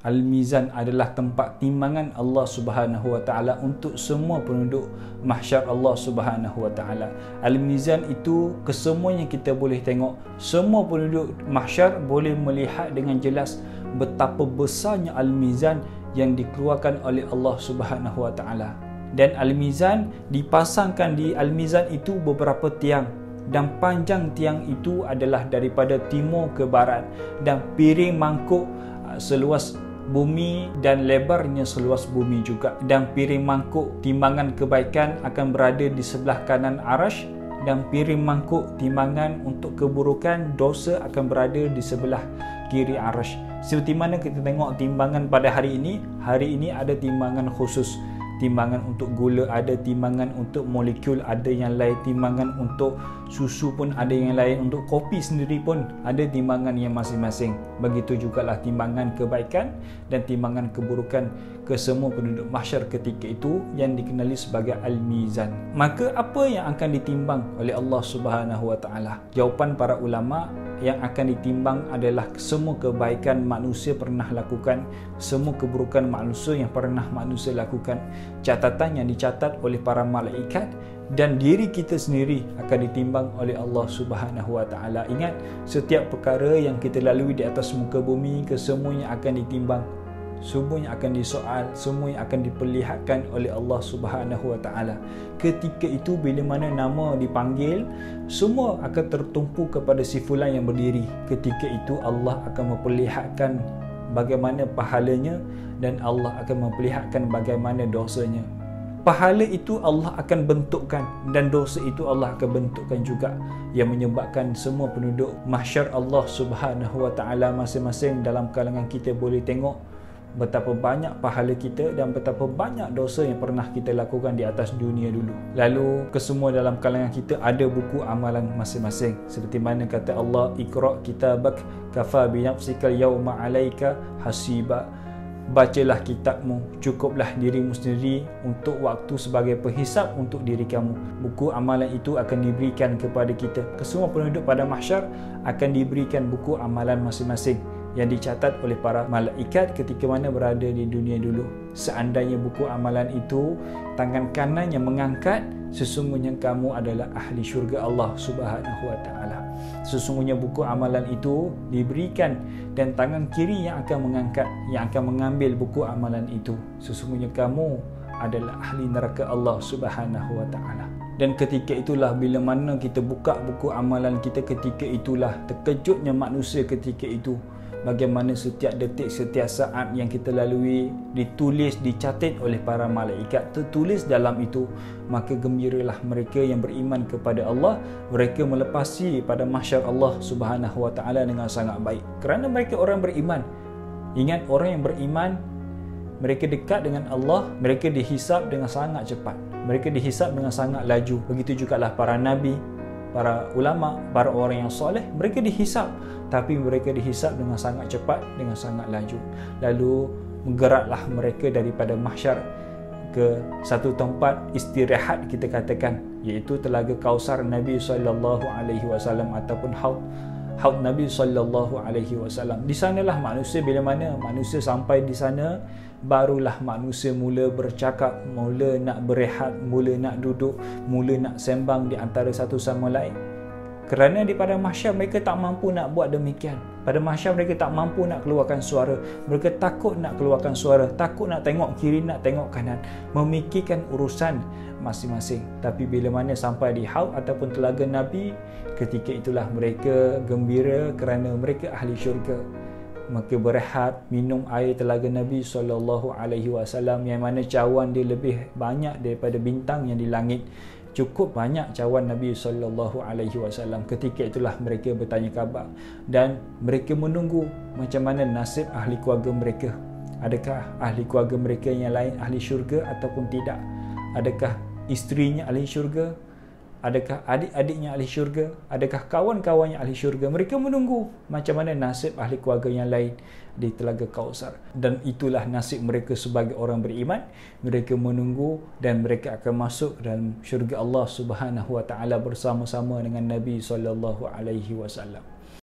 Al-Mizan adalah tempat timbangan Allah Subhanahu wa taala untuk semua penduduk mahsyar Allah Subhanahu wa taala. Al-Mizan itu kesemuanya kita boleh tengok. Semua penduduk mahsyar boleh melihat dengan jelas betapa besarnya Al-Mizan yang dikeluarkan oleh Allah Subhanahu wa taala. Dan Al-Mizan dipasangkan di Al-Mizan itu beberapa tiang, dan panjang tiang itu adalah daripada timur ke barat, dan piring mangkuk seluas bumi dan lebarnya seluas bumi juga, dan piring mangkuk timbangan kebaikan akan berada di sebelah kanan arash, dan piring mangkuk timbangan untuk keburukan dosa akan berada di sebelah kiri arash. Seperti mana kita tengok timbangan pada hari ini ada timbangan khusus, timbangan untuk gula ada, timbangan untuk molekul ada yang lain, timbangan untuk susu pun ada yang lain, untuk kopi sendiri pun ada timbangan yang masing-masing. Begitu jugalah timbangan kebaikan dan timbangan keburukan ke semua penduduk mahsyar ketika itu yang dikenali sebagai Al-Mizan. Maka apa yang akan ditimbang oleh Allah Subhanahu wa taala? Jawapan para ulama, yang akan ditimbang adalah semua kebaikan manusia pernah lakukan, semua keburukan manusia yang pernah manusia lakukan, catatan yang dicatat oleh para malaikat, dan diri kita sendiri akan ditimbang oleh Allah Subhanahu wa taala. Ingat, setiap perkara yang kita lalui di atas muka bumi, kesemuanya akan ditimbang, semuanya akan disoal, semuanya akan diperlihatkan oleh Allah Subhanahu wa taala. Ketika itu bila mana nama dipanggil, semua akan tertumpu kepada si fulan yang berdiri. Ketika itu Allah akan memperlihatkan bagaimana pahalanya, dan Allah akan memperlihatkan bagaimana dosanya. Pahala itu Allah akan bentukkan, dan dosa itu Allah akan bentukkan juga, yang menyebabkan semua penduduk mahsyar Allah Subhanahu wa taala masing-masing dalam kalangan kita boleh tengok betapa banyak pahala kita dan betapa banyak dosa yang pernah kita lakukan di atas dunia dulu. Lalu kesemua dalam kalangan kita ada buku amalan masing-masing. Seperti mana kata Allah, Iqra' kitabak kafa bi nafsikal yawma 'alaika hasiba. Bacalah kitabmu, cukuplah dirimu sendiri untuk waktu sebagai penghisap untuk diri kamu. Buku amalan itu akan diberikan kepada kita. Kesemua penduduk pada mahsyar akan diberikan buku amalan masing-masing yang dicatat oleh para malaikat ketika mana berada di dunia dulu. Seandainya buku amalan itu tangan kanan yang mengangkat, sesungguhnya kamu adalah ahli syurga Allah Subhanahu wa taala. Sesungguhnya buku amalan itu diberikan dan tangan kiri yang akan mengangkat, yang akan mengambil buku amalan itu. Sesungguhnya kamu adalah ahli neraka Allah Subhanahu wa taala. Dan ketika itulah bila mana kita buka buku amalan kita, ketika itulah terkejutnya manusia ketika itu. Bagaimana setiap detik, setiap saat yang kita lalui ditulis, dicatat oleh para malaikat, tertulis dalam itu. Maka gembiralah mereka yang beriman kepada Allah, mereka melepasi pada mahsyar Allah Subhanahu wa taala dengan sangat baik, kerana mereka orang beriman. Ingat, orang yang beriman, mereka dekat dengan Allah, mereka dihisap dengan sangat cepat, mereka dihisap dengan sangat laju. Begitu jugalah para nabi, para ulama, para orang yang soleh, mereka dihisap, tapi mereka dihisap dengan sangat cepat, dengan sangat laju. Lalu menggeraklah mereka daripada mahsyar ke satu tempat istirahat, kita katakan, iaitu Telaga Kausar Nabi sallallahu alaihi wasallam ataupun haud Nabi sallallahu alaihi wasallam. Di sanalah manusia, bila mana manusia sampai di sana, barulah manusia mula bercakap, mula nak berehat, mula nak duduk, mula nak sembang di antara satu sama lain. Kerana di pada mahsyar mereka tak mampu nak buat demikian. Pada mahsyar mereka tak mampu nak keluarkan suara. Mereka takut nak keluarkan suara, takut nak tengok kiri, nak tengok kanan, memikirkan urusan masing-masing. Tapi bila mana sampai di haud ataupun telaga Nabi, ketika itulah mereka gembira kerana mereka ahli syurga. Maka berehat, minum air telaga Nabi SAW, yang mana cawan dia lebih banyak daripada bintang yang di langit. Cukup banyak cawan Nabi SAW. Ketika itulah mereka bertanya khabar dan mereka menunggu macam mana nasib ahli keluarga mereka. Adakah ahli keluarga mereka yang lain ahli syurga ataupun tidak? Adakah isterinya ahli syurga? Adakah adik-adiknya ahli syurga? Adakah kawan-kawannya ahli syurga? Mereka menunggu macam mana nasib ahli keluarga yang lain di Telaga Kausar. Dan itulah nasib mereka sebagai orang beriman. Mereka menunggu dan mereka akan masuk dalam syurga Allah Subhanahu wa taala bersama-sama dengan Nabi sallallahu alaihi wasallam.